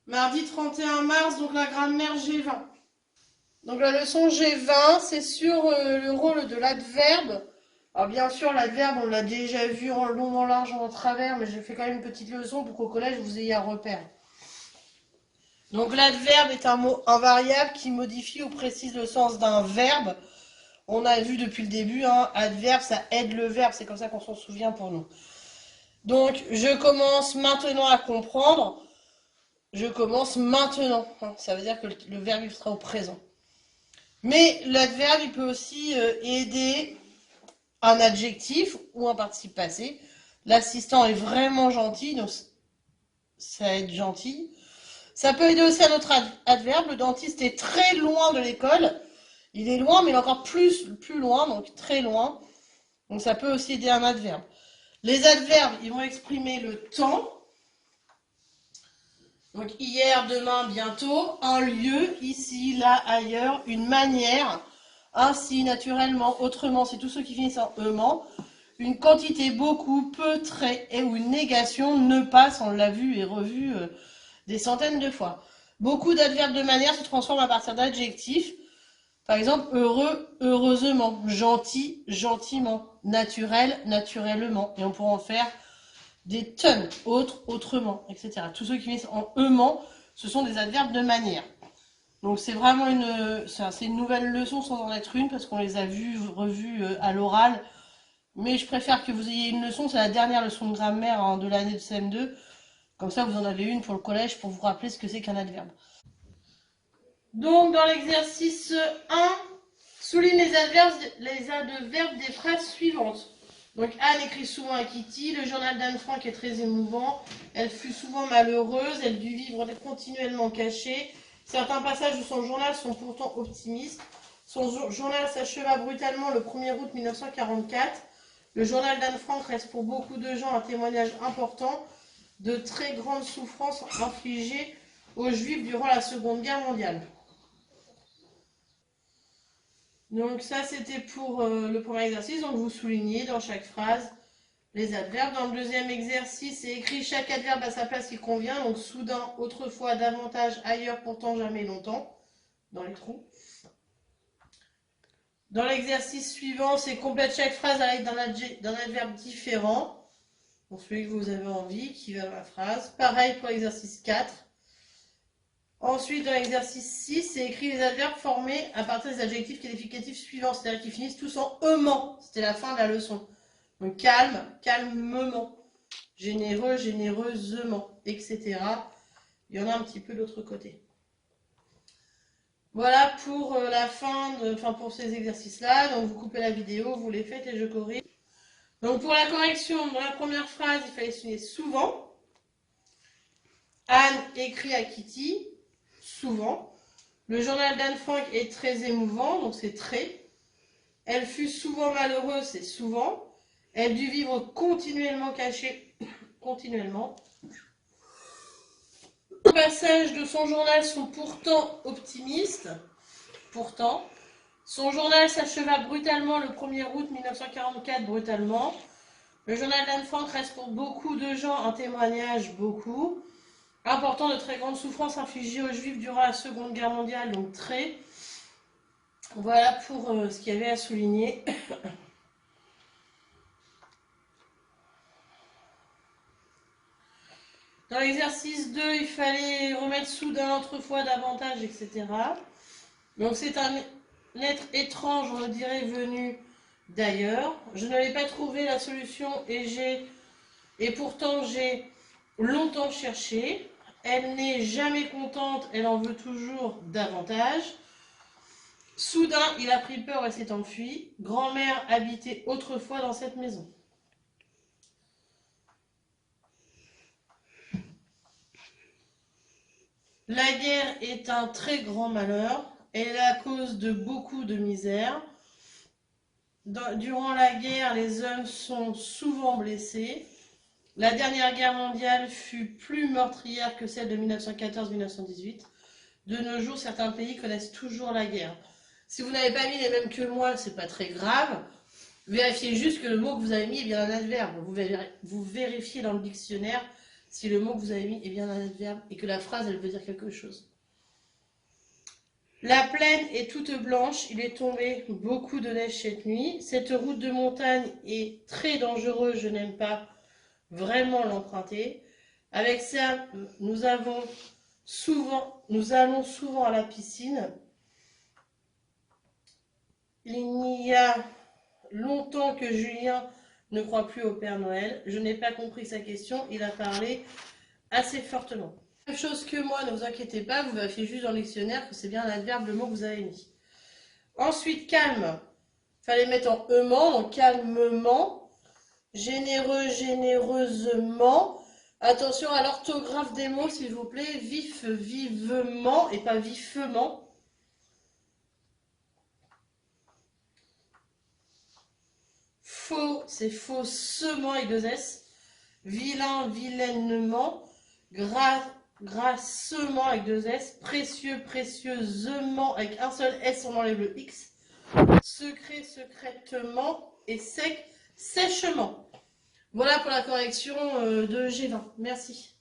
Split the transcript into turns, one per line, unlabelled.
Mardi 31 mars, donc la grammaire G20. Donc la leçon G20, c'est sur le rôle de l'adverbe. Alors bien sûr, l'adverbe, on l'a déjà vu en long, en large, en travers, mais j'ai fait quand même une petite leçon pour qu'au collège, vous ayez un repère. Donc l'adverbe est un mot invariable qui modifie ou précise le sens d'un verbe. On a vu depuis le début, hein, adverbe, ça aide le verbe, c'est comme ça qu'on s'en souvient pour nous. Donc je commence maintenant à comprendre. Je commence maintenant. Ça veut dire que le verbe il sera au présent. Mais l'adverbe, il peut aussi aider un adjectif ou un participe passé. L'assistant est vraiment gentil, donc ça aide gentil. Ça peut aider aussi à notre adverbe. Le dentiste est très loin de l'école. Il est loin, mais il est encore plus loin, donc très loin. Donc ça peut aussi aider un adverbe. Les adverbes, ils vont exprimer le temps. Donc hier, demain, bientôt, un lieu, ici, là, ailleurs, une manière, ainsi, naturellement, autrement, c'est tous ceux qui finissent en ement. Une quantité, beaucoup, peu, très, et ou une négation, ne passe, on l'a vu et revu des centaines de fois. Beaucoup d'adverbes de manière se transforment à partir d'adjectifs. Par exemple, heureux, heureusement, gentil, gentiment, naturel, naturellement. Et on pourra en faire des tonnes, autres, autrement, etc. Tous ceux qui finissent en ement, ce sont des adverbes de manière. Donc c'est vraiment une nouvelle leçon sans en être une, parce qu'on les a vus, revus à l'oral. Mais je préfère que vous ayez une leçon, c'est la dernière leçon de grammaire hein, de l'année de CM2. Comme ça, vous en avez une pour le collège pour vous rappeler ce que c'est qu'un adverbe. Donc dans l'exercice 1, souligne les adverbes des phrases suivantes. Donc Anne écrit souvent à Kitty, le journal d'Anne Frank est très émouvant, elle fut souvent malheureuse, elle dut vivre continuellement cachée, certains passages de son journal sont pourtant optimistes, son journal s'acheva brutalement le 1er août 1944, le journal d'Anne Frank reste pour beaucoup de gens un témoignage important de très grandes souffrances infligées aux Juifs durant la Seconde Guerre mondiale. Donc ça c'était pour le premier exercice, donc vous soulignez dans chaque phrase les adverbes. Dans le deuxième exercice, c'est écrit chaque adverbe à sa place qui convient, donc soudain, autrefois, davantage, ailleurs, pourtant, jamais, longtemps, dans les trous. Dans l'exercice suivant, c'est complète chaque phrase à l'aide d'un adverbe différent, pour celui que vous avez envie, qui va à ma phrase. Pareil pour l'exercice 4. Ensuite, dans l'exercice 6, c'est écrit les adverbes formés à partir des adjectifs qualificatifs suivants, c'est-à-dire qui finissent tous en ement. C'était la fin de la leçon. Donc calme, calmement, généreux, généreusement, etc. Il y en a un petit peu de l'autre côté. Voilà pour la fin, pour ces exercices-là. Donc vous coupez la vidéo, vous les faites et je corrige. Donc pour la correction, dans la première phrase, il fallait souligner souvent. Anne écrit à Kitty, souvent. Le journal d'Anne Frank est très émouvant, donc c'est très. Elle fut souvent malheureuse, c'est souvent. Elle dut vivre continuellement cachée, continuellement. Les passages de son journal sont pourtant optimistes. Pourtant. Son journal s'acheva brutalement le 1er août 1944, brutalement. Le journal d'Anne Frank reste pour beaucoup de gens un témoignage, beaucoup. Important de très grandes souffrances infligées aux Juifs durant la Seconde Guerre mondiale, donc très. Voilà pour ce qu'il y avait à souligner. Dans l'exercice 2, il fallait remettre soudain, autrefois, davantage, etc. Donc c'est un être étrange, on dirait, venu d'ailleurs. Je n'avais pas trouvé la solution et pourtant j'ai longtemps cherché. Elle n'est jamais contente, elle en veut toujours davantage. Soudain, il a pris peur et s'est enfui. Grand-mère habitait autrefois dans cette maison. La guerre est un très grand malheur. Elle est la cause de beaucoup de misère. Durant la guerre, les hommes sont souvent blessés. La dernière guerre mondiale fut plus meurtrière que celle de 1914-1918. De nos jours, certains pays connaissent toujours la guerre. Si vous n'avez pas mis les mêmes que moi, c'est pas très grave. Vérifiez juste que le mot que vous avez mis est bien un adverbe. Vous vérifiez dans le dictionnaire si le mot que vous avez mis est bien un adverbe et que la phrase, elle veut dire quelque chose. La plaine est toute blanche, il est tombé beaucoup de neige cette nuit. Cette route de montagne est très dangereuse, je n'aime pas vraiment l'emprunter. Avec ça, nous allons souvent à la piscine. Il y a longtemps que Julien ne croit plus au Père Noël. Je n'ai pas compris sa question, il a parlé assez fortement. Même chose que moi, ne vous inquiétez pas, vous vérifiez juste dans le dictionnaire que c'est bien un adverbe, le mot que vous avez mis. Ensuite, calme. Il fallait mettre en aimant, donc calmement. Généreux, généreusement. Attention à l'orthographe des mots, s'il vous plaît. Vif, vivement et pas vifement. Faux, c'est faussement avec 2 S. Vilain, vilainement. Grassement avec 2 S. Précieux, précieusement avec un seul S, on enlève le X. Secret, secrètement. Et sec, sèchement. Voilà pour la correction de G20. Merci.